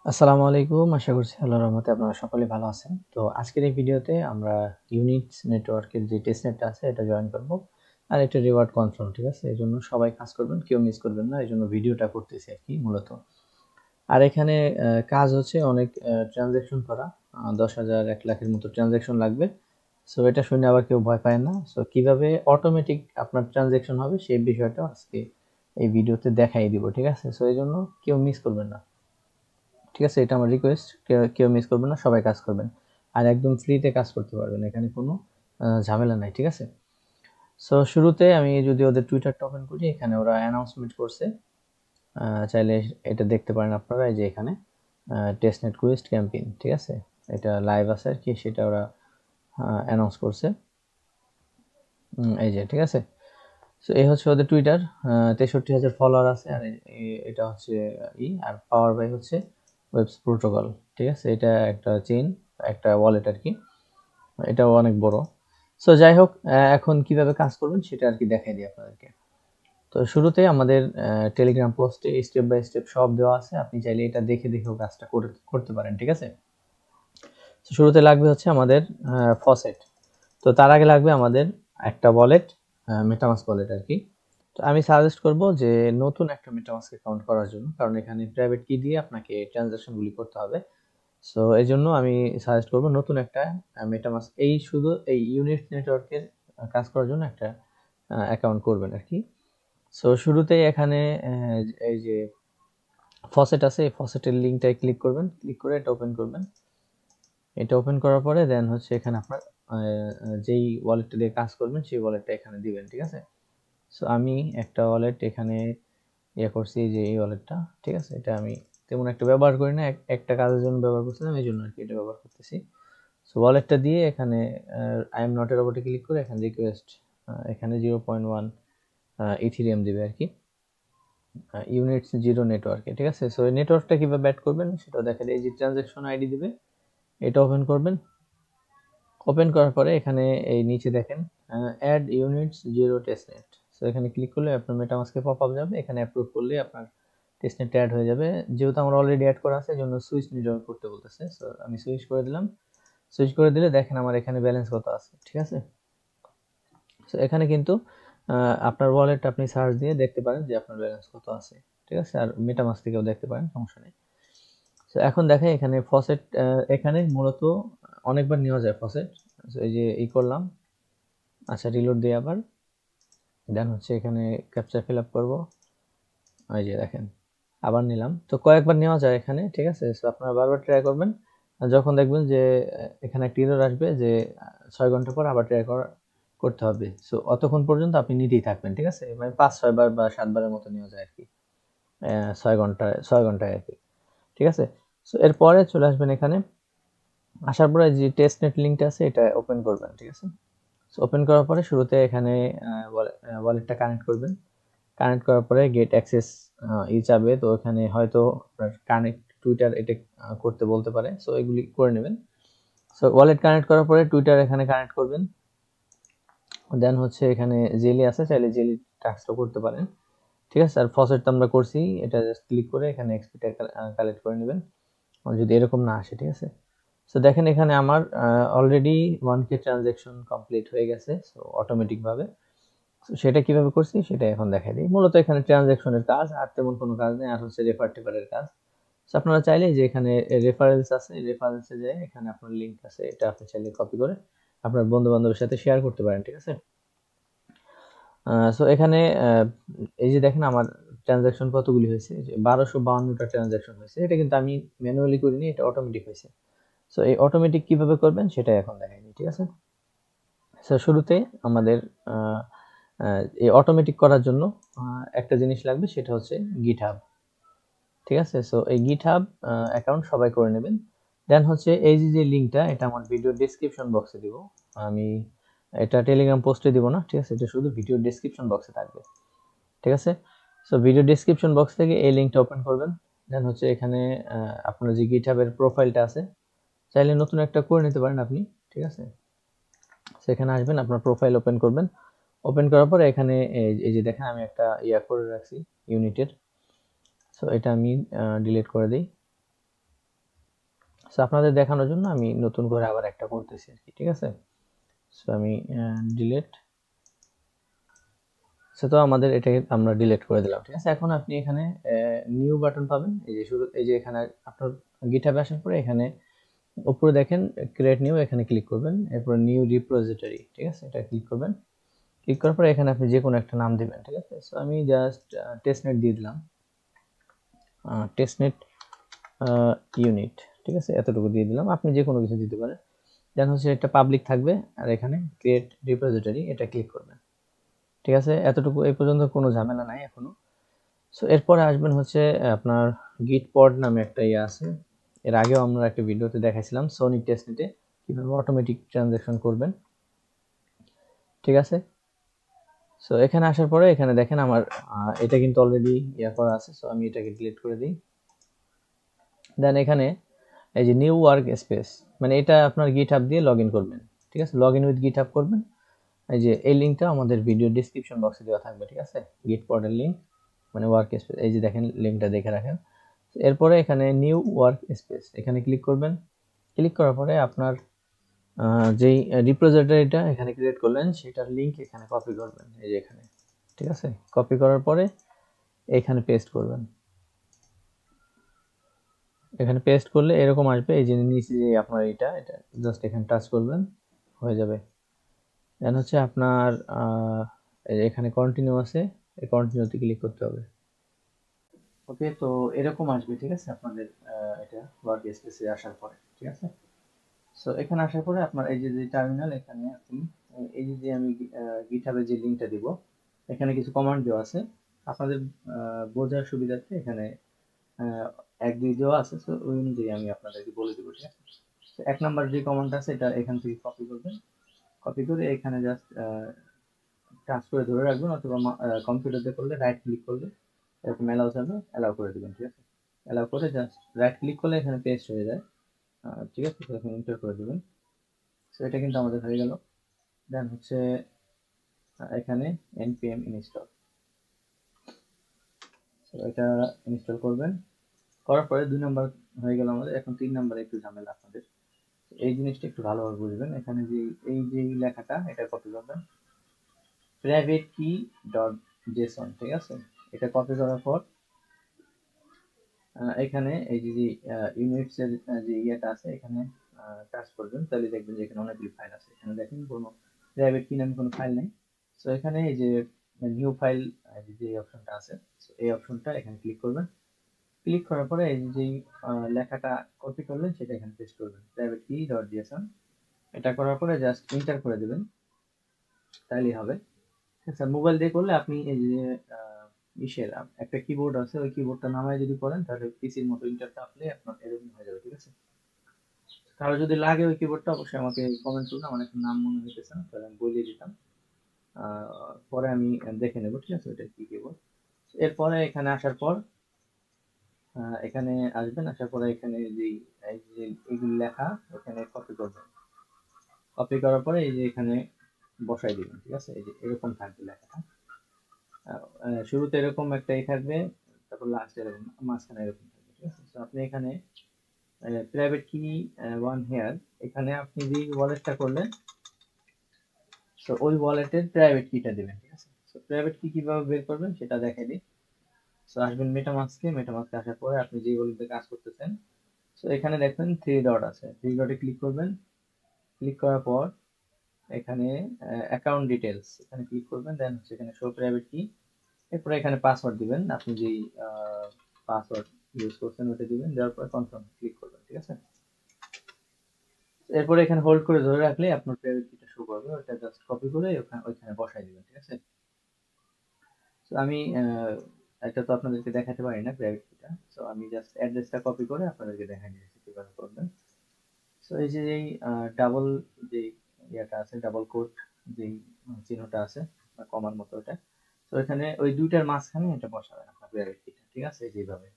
আসসালামু আলাইকুম। আশা করছি আল্লাহর রহমতে আপনারা সকলে ভালো আছেন। তো আজকের এই ভিডিওতে আমরা ইউনিটস নেটওয়ার্কের যে টেস্টনেটটা আছে এটা জয়েন করব। আর এটা রিওয়ার্ড কনফার্ম, ঠিক আছে? এজন্য সবাই কাজ করবেন, কেউ মিস করবেন না। এজন্য ভিডিওটা করতেছি আরকি মূলত। আর এখানে কাজ হচ্ছে অনেক ট্রানজ্যাকশন করা। 10,000 1 লাখের মতো ট্রানজ্যাকশন লাগবে। সো এটা শুনে আবার কেউ ভয় পায় না। সো কিভাবে অটোমেটিক আপনার ট্রানজ্যাকশন হবে সেই বিষয়টা আজকে এই ভিডিওতে দেখাই দিব, ঠিক আছে? সো এজন্য কেউ মিস করবেন না। ঠিক আছে, এটা আমার রিকোয়েস্ট। কেউ মিস করবেন না, সবাই কাজ করবেন। আর একদম ফ্রিতে কাজ করতে পারবেন, এখানে কোনো ঝামেলা নাই, ঠিক আছে? সো শুরুতে আমি যদি ওদের টুইটারটা ওপেন করি, এখানে ওরা অ্যানাউন্সমেন্ট করছে। চাইলে এটা দেখতে পারেন আপনারা, এই যে এখানে টেস্টনেট কুইস্ট ক্যাম্পেইন, ঠিক আছে? এটা লাইভ আছে আর কি, সেটা ওরা অ্যানাউন্স করছে। এই যে, ঠিক আছে? সো এই হচ্ছে ওদের টুইটার। 63,000 ফলোয়ার আছে। আর এটা হচ্ছে আর পাওয়ার বাই হচ্ছে ওয়েবস প্রোটোকল, ঠিক আছে? এটা একটা চেইন, একটা ওয়ালেট আর কি। এটাও অনেক বড়। সো যাই হোক, এখন কিভাবে কাজ করবেন সেটা আর কি দেখাই দিই আপনাদেরকে। তো শুরুতে আমাদের টেলিগ্রাম পোস্টে স্টেপ বাই স্টেপ সব দেওয়া আছে, আপনি চাইলে এটা দেখে দেখেও কাজটা করতে পারেন, ঠিক আছে? তো শুরুতে লাগবে হচ্ছে আমাদের ফসেট। তো তার আগে লাগবে আমাদের একটা ওয়ালেট, মেটামাস্ক ওয়ালেট আর কি। তো আমি সাজেস্ট করব যে নতুন একটা মেটামাস্ক অ্যাকাউন্ট করার জন্য, কারণ এখানে প্রাইভেট কি দিয়ে আপনাকে ট্রানজাকশনগুলি করতে হবে। সো এই জন্য আমি সাজেস্ট করব নতুন একটা মেটামাস্ক, শুধু এই ইউনিট নেটওয়ার্কের কাজ করার জন্য একটা অ্যাকাউন্ট করবেন আর কি। সো শুরুতেই এখানে এই যে ফসেট আছে, এই ফসেটের লিঙ্কটায় ক্লিক করবেন, ক্লিক করে এটা ওপেন করবেন। এটা ওপেন করার পরে দেন হচ্ছে এখানে আপনার যেই ওয়ালেটটা দিয়ে কাজ করবেন সেই ওয়ালেটটা এখানে দিবেন, ঠিক আছে? সো আমি একটা ওয়ালেট এখানে করছি, যে এই ওয়ালেটটা, ঠিক আছে? এটা আমি তেমন একটা ব্যবহার করি না, একটা কাজের জন্য ব্যবহার করছিলাম, এই জন্য আর কি এটা ব্যবহার করতেছি। সো ওয়ালেটটা দিয়ে এখানে আই এম নট এর উপরে ক্লিক করে এখানে রিকোয়েস্ট, এখানে 0.1 ইথিরিয়াম দিবে আর কি, ইউনিটস জিরো নেটওয়ার্কে, ঠিক আছে? সো এই নেটওয়ার্কটা কিভাবে অ্যাড করবেন সেটা দেখা যায়, এই যে ট্রানজাকশন আইডি দিবে, এটা ওপেন করবেন। ওপেন করার পরে এখানে এই নিচে দেখেন add units zero testnet. So এখানে ক্লিক করলে আপনার মেটামাস্কে পপ আপ যাবে, এখানে অ্যাপ্রুভ করলে আপনার টেস্টনেট অ্যাড হয়ে যাবে। যেহেতু আমার অলরেডি অ্যাড করা আছে, এজন্য সুইচ নেটওয়ার্ক করতে বলতেছে। সো আমি সুইচ করে দিলাম। সুইচ করে দিলে দেখেন আমার এখানে ব্যালেন্স কত আছে, ঠিক আছে? সো এখানে কিন্তু আপনার ওয়ালেট আপনি সার্চ দিয়ে দেখতে পারেন যে আপনার ব্যালেন্স কত আছে, ঠিক আছে? আর মেটামাস্ক থেকেও দেখতে পারেন, সমস্যা নেই। সো এখন দেখেন এখানে ফসেট, এখানে মূলত অনেকবার নেওয়া যায় ফসেট। সো এই যে করলাম, আচ্ছা রিলোড দিয়ে আবার দেন হচ্ছে এখানে ক্যাপচা ফিল আপ করবো। এই যে দেখেন আবার নিলাম। তো কয়েকবার নেওয়া যায় এখানে, ঠিক আছে? সো আপনারা বারবার ট্রাই করবেন। যখন দেখবেন যে এখানে একটা এরর আসবে যে 6 ঘন্টা পর আবার ট্রাই করতে হবে, সো অতক্ষণ পর্যন্ত আপনি নিতেই থাকবেন, ঠিক আছে? মানে 5-6 বার বা 7 বারের মতো নেওয়া যায় আর কি, 6 ঘন্টায় আর কি, ঠিক আছে? সো এরপরে চলে আসবেন এখানে। আসার পরে যে টেস্টনেট লিঙ্কটা আছে এটা ওপেন করবেন, ঠিক আছে? সো ওপেন করার পরে শুরুতে এখানে ওয়ালেটটা কানেক্ট করবেন। কানেক্ট করার পরে গেট অ্যাক্সেস চাবে, তো এখানে হয়তো আপনার কানেক্ট টুইটার এটা করতে বলতে পারে। সো এগুলি করে নেবেন। সো ওয়ালেট কানেক্ট করার পরে টুইটার এখানে কানেক্ট করবেন। দেন হচ্ছে এখানে জেলি আছে, চাইলে জেলি ট্রান্সফার করতে পারেন, ঠিক আছে? আর ফসেট তো আমরা করছি, এটা জাস্ট ক্লিক করে এখানে এক্সপিটা কালেক্ট করে নেবেন যদি এরকম না আসে, ঠিক আছে? সো দেখেন এখানে আমার অলরেডি 1K ট্রানজ্যাকশন কমপ্লিট হয়ে গেছে, সো অটোমেটিক ভাবে। সেটা কিভাবে করছি সেটা এখন দেখাই দিই। মূলত এখানে ট্রানজ্যাকশনের কাজ, আর তেমন কোনো কাজ নেই। আর হচ্ছে রেফার টেফারের কাজ। আপনারা চাইলে যে এখানে রেফারেন্স আছে, রেফারেন্সে যায় এখানে আপনার লিঙ্ক আছে, এটা আপনি চাইলে কপি করে আপনার বন্ধু বান্ধবের সাথে শেয়ার করতে পারেন, ঠিক আছে? সো এখানে এই যে দেখেন আমার ট্রানজ্যাকশন কতগুলি হয়েছে, যে 1252টা ট্রানজ্যাকশন হয়েছে। এটা কিন্তু আমি ম্যানুয়ালি করিনি, এটা অটোমেটিক হয়েছে। সো এই অটোমেটিক কিভাবে করবেন সেটা এখন দেখাই দিই, ঠিক আছে? সো শুরুতে আমাদের এই অটোমেটিক করার জন্য একটা জিনিস লাগবে, সেটা হচ্ছে গিটহাব, ঠিক আছে? সো এই গিটহাব অ্যাকাউন্ট সবাই করে নেবেন। দেন হচ্ছে এই যে লিঙ্কটা, এটা আমার ভিডিও ডেসক্রিপশন বক্সে দিব। আমি এটা টেলিগ্রাম পোস্টে দিব না, ঠিক আছে? এটা শুধু ভিডিও ডেসক্রিপশন বক্সে থাকবে, ঠিক আছে? সো ভিডিও ডেসক্রিপশন বক্স থেকে এই লিঙ্কটা ওপেন করবেন। দেন হচ্ছে এখানে আপনার যে গিটহাবের প্রোফাইলটা আছে, চাইলে নতুন একটা করে নিতে পারেন আপনি, ঠিক আছে? সেখানে আসবেন, আপনার প্রোফাইল ওপেন করবেন। ওপেন করার পরে এখানে এই যে দেখেন আমি একটা করে রাখছি ইউনিটের। সো এটা আমি ডিলিট করে দিই। সো আপনাদের দেখানোর জন্য আমি নতুন করে আবার একটা করতেছি আর কি, ঠিক আছে। সো আমি ডিলিট, সো তো আমাদের এটাকে আমরা ডিলিট করে দিলাম, ঠিক আছে। এখন আপনি এখানে নিউ বাটন পাবেন, এই যে শুরু, এই যে এখানে আপনার গিটহাবে আসার পরে এখানে উপরে দেখেন ক্রিয়েট নিউ, এখানে ক্লিক করবেন, এরপর নিউ রিপোজিটরি, ঠিক আছে, এটা ক্লিক করবেন। ক্লিক করার পরে এখানে আপনি যে কোনো একটা নাম দিবেন, ঠিক আছে। সো আমি জাস্ট টেস্টনেট দিয়ে দিলাম, টেস্টনেট ইউনিট, ঠিক আছে, এতটুকু দিয়ে দিলাম। আপনি যে কোনো কিছু দিতে পারেন। দেন হচ্ছে এটা পাবলিক থাকবে, আর এখানে ক্রিয়েট রিপোজিটরি এটা ক্লিক করবেন, ঠিক আছে। এতটুকু, এই পর্যন্ত কোনো ঝামেলা নাই এখনো। সো এরপরে আসবেন হচ্ছে আপনার গিটপড নামে একটা ইয়ে আছে, এর আগেও আমরা একটা ভিডিওতে দেখাইছিলাম সোনিক টেস্টনেটে কিভাবে অটোমেটিক ট্রানজাকশন করবেন, ঠিক আছে। সো এখানে আসার পরে এখানে দেখেন আমার এটা কিন্তু অলরেডি ইয়া করা আছে, সো আমি এটাকে ডিলিট করে দিই। দেন এখানে এই যে নিউ ওয়ার্ক স্পেস, মানে এটা আপনার গিটহাব দিয়ে লগ ইন করবেন, ঠিক আছে, লগ ইন উইথ গিটহাব করবেন। এই যে এই লিঙ্কটা আমাদের ভিডিও ডেসক্রিপশন বক্সে দেওয়া থাকবে, ঠিক আছে, গিটপডের লিঙ্ক, মানে ওয়ার্ক স্পেস, এই যে দেখেন লিঙ্কটা দেখে রাখেন। এরপরে এখানে নিউ ওয়ার্ক স্পেস এখানে ক্লিক করবেন। ক্লিক করার পরে আপনার যেই রিপোজিটরিটা এখানে ক্রিয়েট করলেন সেটার লিঙ্ক এখানে কপি করবেন, এই যে এখানে, ঠিক আছে। কপি করার পরে এখানে পেস্ট করবেন। এখানে পেস্ট করলে এরকম আসবে, এই যে নিচে যে আপনার এটা জাস্ট এখানে টাচ করবেন, হয়ে যাবে। দেন হচ্ছে আপনার এখানে কন্টিনিউ আছে, এই কন্টিনিউতে ক্লিক করতে হবে। ওকে, তো এরকম আসবে, ঠিক আছে, আপনাদের এটা ওয়ার্ক স্পেসে আসার পরে, ঠিক আছে। সো এখানে আসার পরে আপনার এই যে টার্মিনাল, এখানে আপনি এই যে আমি গিটহাবের যে লিংকটা দিব, এখানে কিছু কমান্ড দেওয়া আছে আপনাদের বোঝার সুবিধার্থে, এখানে 1 2 দেওয়া আছে, তো ওই অনুযায়ী আমি আপনাদেরকে বলে দেবো, ঠিক আছে। তো 1 নাম্বার যে কমান্ড আছে এটা এখান থেকে কপি করবেন, কপি করে এখানে জাস্ট টাচ করে ধরে রাখবেন, অথবা কম্পিউটারে করলে রাইট ক্লিক করলে এরকম অ্যালাউ যাবে, অ্যালাউ করে দিবেন, ঠিক আছে। অ্যালাউ করে জাস্ট রাইট ক্লিক করলে এখানে পেস্ট হয়ে যায়, ঠিক আছে, তো এখানে এন্টার করে দিবেন। সো এটা কিন্তু আমাদের হয়ে গেল। দেন হচ্ছে এখানে npm ইনস্টল, সো এটা ইনস্টল করবেন। করার পরে 2 নাম্বার হয়ে গেল আমাদের। এখন 3 নাম্বারে একটু ঝামেলা আপনাদের, এই জিনিসটা একটু ভালোভাবে বুঝবেন। এখানে যে এই যে লেখাটা এটা কপি করবেন, প্রাইভেট কি ডট জেসন, ঠিক আছে। এটা কপি করার পর এখানে এই যে ইউনিটস এর যে ইয়েটা আছে এখানে টাচ করবেন, তাহলে দেখবেন যে এখানে অনেকগুলো ফাইল আছে। এখানে দেখেন কোনো প্রাইভেট কি নামে কোনো ফাইল নেই। সো এখানে এই যে নিউ ফাইল যে অপশনটা আছে, সো এই অপশনটা এখানে ক্লিক করবেন। ক্লিক করার পরে এই যে লেখাটা কপি করলেন সেটা এখানে পেস্ট করবেন, প্রাইভেট কি ডট জেসন। এটা করার পরে জাস্ট এন্টার করে দেবেন, তাইলেই হবে। আচ্ছা, মোবাইল দিয়ে করলে আপনি এই যে ইসের একটা কিবোর্ড আছে, ওই কিবোর্ডটা নামায় যদি করেন তাহলে পিসির মতো ইন্টার চাপলে আপনার এরকম হয়ে যাবে, ঠিক আছে। কারো যদি লাগে ওই কিবোর্ডটা অবশ্যই আমাকে কমেন্ট করুন, আমার একটা নাম মনে হইতেছে না, তাহলে আমি বলে দিতাম, পরে আমি দেখে নেব, ঠিক আছে, ওটা কি কিবোর্ড। এরপরে এখানে আসার পর এখানে আসবেন, আসার পরে এখানে যে এই যে এগুলো লেখা এখানে কপি করবেন। কপি করার পরে এই যে এখানে বসাই দিবেন, ঠিক আছে, এই যে এরকম থাকবে লেখাটা। শুরুতে এরকম একটা থাকবে, তারপর লাস্টে এরকম, মাঝখানে এরকম থাকবে, ঠিক আছে। তো আপনি এখানে প্রাইভেট কি ওয়ান হেয়ার, এখানে আপনি যে ওয়ালেটটা করলেন, তো ওই ওয়ালেটের প্রাইভেট কিটা দিবেন, ঠিক আছে। তো প্রাইভেট কি কিভাবে বের করবেন সেটা দেখাই দিই। তো আসবেন মেটামাস্কে, মেটামাস্কে আসার পরে আপনি যে ওয়ালেটে কাজ করতেছেন, তো এখানে দেখবেন 3 ডট আছে, 3 ডটে ক্লিক করবেন। ক্লিক করার পর এখানে অ্যাকাউন্ট ডিটেলস এখানে ক্লিক করবেন, দেন হচ্ছে এখানে শো প্রাইভেট কি, এরপরে এখানে পাসওয়ার্ড দিবেন, আপনি যেই পাসওয়ার্ড ইউজ করছেন ওটা দিবেন, দেওয়ার পর কনফার্ম ক্লিক করবেন, ঠিক আছে। এরপরে এখানে হোল্ড করে ধরে রাখলে আপনার প্রাইভেট কিটা শো করবে, ওটা জাস্ট কপি করে ওইখানে বসাই দিবেন, ঠিক আছে। তো আমি এটা তো আপনাদেরকে দেখাতে পারি না প্রাইভেট কিটা, তো আমি জাস্ট অ্যাড্রেসটা কপি করে আপনাদেরকে দেখাই দিয়েছি কিভাবে করবেন। তো এই যে ডাবল যে ইয়েটা আছে, ডাবল কোট যে চিহ্নটা আছে কমার মতো ওটা, তো এখানে ওই দুইটার মাঝখানে এটা বসাবেন আপনার প্রাইভেট কিটা, ঠিক আছে, যেভাবে।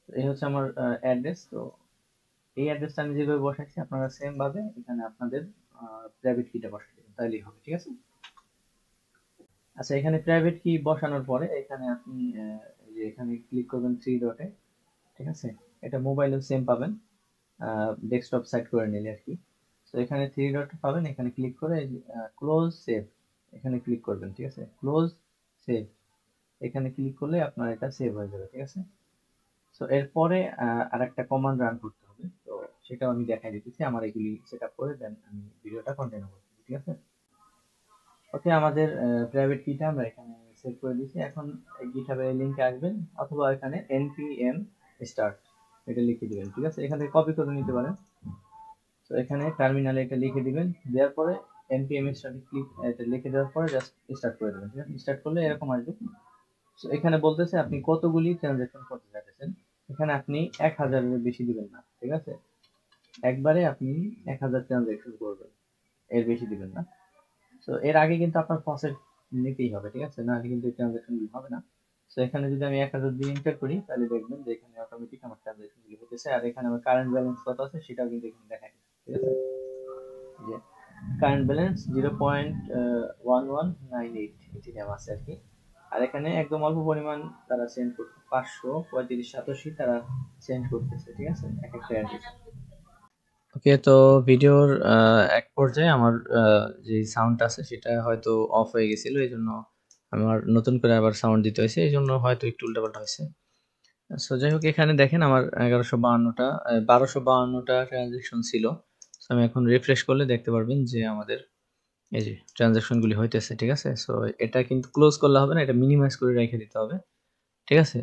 এই হচ্ছে আমার অ্যাড্রেস। তো এই অ্যাড্রেসটা আমি যেভাবে বসাইছি আপনারা সেম ভাবে এখানে আপনাদের প্রাইভেট কিটা বসাই দেবেন, তাইলেই হবে, ঠিক আছে। আচ্ছা, এখানে প্রাইভেট কি বসানোর পরে এখানে আপনি এই যে এখানে ক্লিক করবেন 3 ডটে, ঠিক আছে। এটা মোবাইলেও সেম পাবেন, ডেস্কটপ সেট করে নিলে আর কি। তো এখানে থ্রি ডট পাবেন, এখানে ক্লিক করে ক্লোজ সেভ এখানে ক্লিক করবেন, ঠিক আছে। ক্লোজ সেভ এখানে ক্লিক করলে আপনার এটা সেভ হয়ে যাবে, ঠিক আছে। তো এরপরে আরেকটা কমান্ড রান করতে হবে, তো সেটাও আমি দেখাই দিতেছি। আমার এগুলি সেট আপ করে দেন আমি ভিডিওটা কন্টিনিউ করতেছি, ঠিক আছে। ওকে, আমাদের প্রাইভেট কিটা আমরা এখানে সেভ করে দিয়েছি। এখন গিটহাবের লিংকে আসবেন অথবা এখানে npm start এটা লিখে দিবেন, ঠিক আছে। এখান থেকে কপি করে নিতে পারেন। তো এখানে টার্মিনালে এটা লিখে দিবেন, দেওয়ার পরে npm start ক্লিক এটা লিখে দেওয়ার পরে জাস্ট স্টার্ট করে দেবেন, ঠিক আছে। স্টার্ট করলে এরকম আসবে। তো এখানে বলতেছে আপনি কতগুলি ট্রানজাকশন করতে চাইতেছেন। এখানে আপনি 1000 এর বেশি দিবেন না, ঠিক আছে। একবারে আপনি 1000 ট্রানজাকশন করবেন, এর বেশি দিবেন না। তো এর আগে কিন্তু আপনার ফসেট নিতেই হবে, ঠিক আছে, নাহলে কিন্তু এই ট্রানজাকশন গুলো হবে না। তো এখানে যদি আমি 1000 দিয়ে এন্টার করি তাহলে দেখবেন যে এখানে অটোমেটিক আমার ট্রানজাকশন গুলো হতেছে, আর এখানে আমার কারেন্ট ব্যালেন্স কত আছে সেটাও কিন্তু এখানে দেখায়, ঠিক আছে। যে কারেন্ট ব্যালেন্স 0.1198 ইথিরিয়াম আছে আর কি। আর এখানে একদম অল্প পরিমাণ তারা সেন্ড করতে 535 তারা সেন্ড করতেছে, ঠিক আছে, এক একটা অ্যাড্রেস। ওকে, তো ভিডিওর এক পর্যায়ে আমার যে সাউন্ড আছে সেটা হয়তো অফ হয়ে গেছিল, এই জন্য আমার নতুন করে আবার সাউন্ড দিতে হয়েছে, এই জন্য হয়তো একটু উল্টাপাল্টা হয়েছে। সো যাই হোক, এখানে দেখেন আমার 1252টা ট্রানজেকশন ছিল। So, আমি এখন রিফ্রেশ করলে দেখতে পারবেন যে আমাদের এই যে ট্রানজেকশন গুলি হইতেছে, ঠিক আছে। সো এটা কিন্তু ক্লোজ করলে হবে না, এটা মিনিমাইজ করে রেখে দিতে হবে, ঠিক আছে।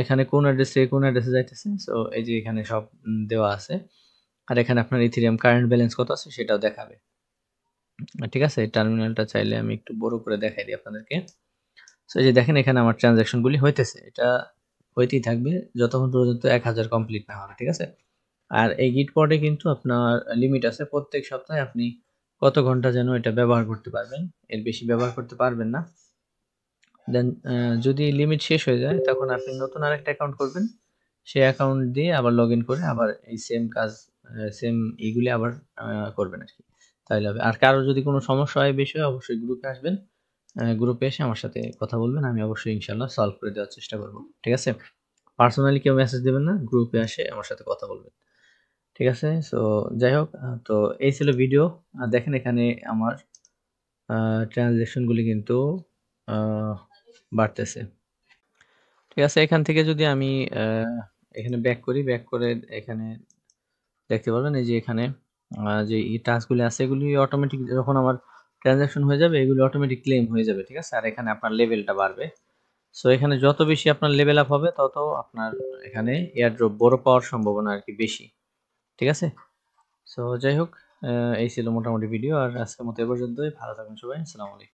এখানে কোন অ্যাড্রেসে কোন অ্যাড্রেসে যাইতেছে, সো এই যে এখানে সব দেওয়া আছে। আর এখানে আপনার ইথিরিয়াম কারেন্ট ব্যালেন্স কত আছে সেটাও দেখাবে, ঠিক আছে। টার্মিনালটা চাইলে আমি একটু বড় করে দেখাই দিই আপনাদেরকে। সো এই যে দেখেন এখানে আমার ট্রানজাকশন গুলি হইতেছে, এটা হইতেই থাকবে যতক্ষণ পর্যন্ত 1000 কমপ্লিট না হবে, ঠিক আছে। আর এই গিটপডে কিন্তু আপনার লিমিট আছে, প্রত্যেক সপ্তাহে আপনি কত ঘন্টা যেন এটা ব্যবহার করতে পারবেন, এর বেশি ব্যবহার করতে পারবেন না। দেন যদি লিমিট শেষ হয়ে যায় তখন আপনি নতুন আরেকটা অ্যাকাউন্ট করবেন, সেই অ্যাকাউন্ট দিয়ে আবার লগ ইন করে আবার এই সেম কাজ সেম এইগুলি আবার করবেন আর কি, তাহলে হবে। আর কারো যদি কোনো সমস্যা হয় বিষয়ে অবশ্যই গ্রুপে আসবেন, গ্রুপে এসে আমার সাথে কথা বলবেন, আমি অবশ্যই ইনশাল্লাহ সলভ করে দেওয়ার চেষ্টা করব, ঠিক আছে। পার্সোনালি কেউ মেসেজ দেবেন না, গ্রুপে এসে আমার সাথে কথা বলবেন, ঠিক আছে। সো যাই হোক, তো এই ছিল ভিডিও। দেখেন এখানে আমার ট্রানজ্যাকশনগুলি কিন্তু বাড়তেছে, ঠিক আছে। এখান থেকে যদি আমি এখানে ব্যাক করি, ব্যাক করে এখানে দেখতে পারবেন এই যে এখানে যে এই টাস্কগুলি আছে এগুলি অটোমেটিক যখন আমার ট্রানজ্যাকশন হয়ে যাবে এগুলি অটোমেটিক ক্লেম হয়ে যাবে, ঠিক আছে। আর এখানে আপনার লেভেলটা বাড়বে। সো এখানে যত বেশি আপনার লেভেল আপ হবে তত আপনার এখানে এয়ারড্রপ বড় পাওয়ার সম্ভাবনা আর কি বেশি, ঠিক আছে। সো যাই হোক, এই ছিল মোটামুটি ভিডিও, আর আজকের মতো এ পর্যন্তই। ভালো থাকবেন সবাই, আসসালামু আলাইকুম।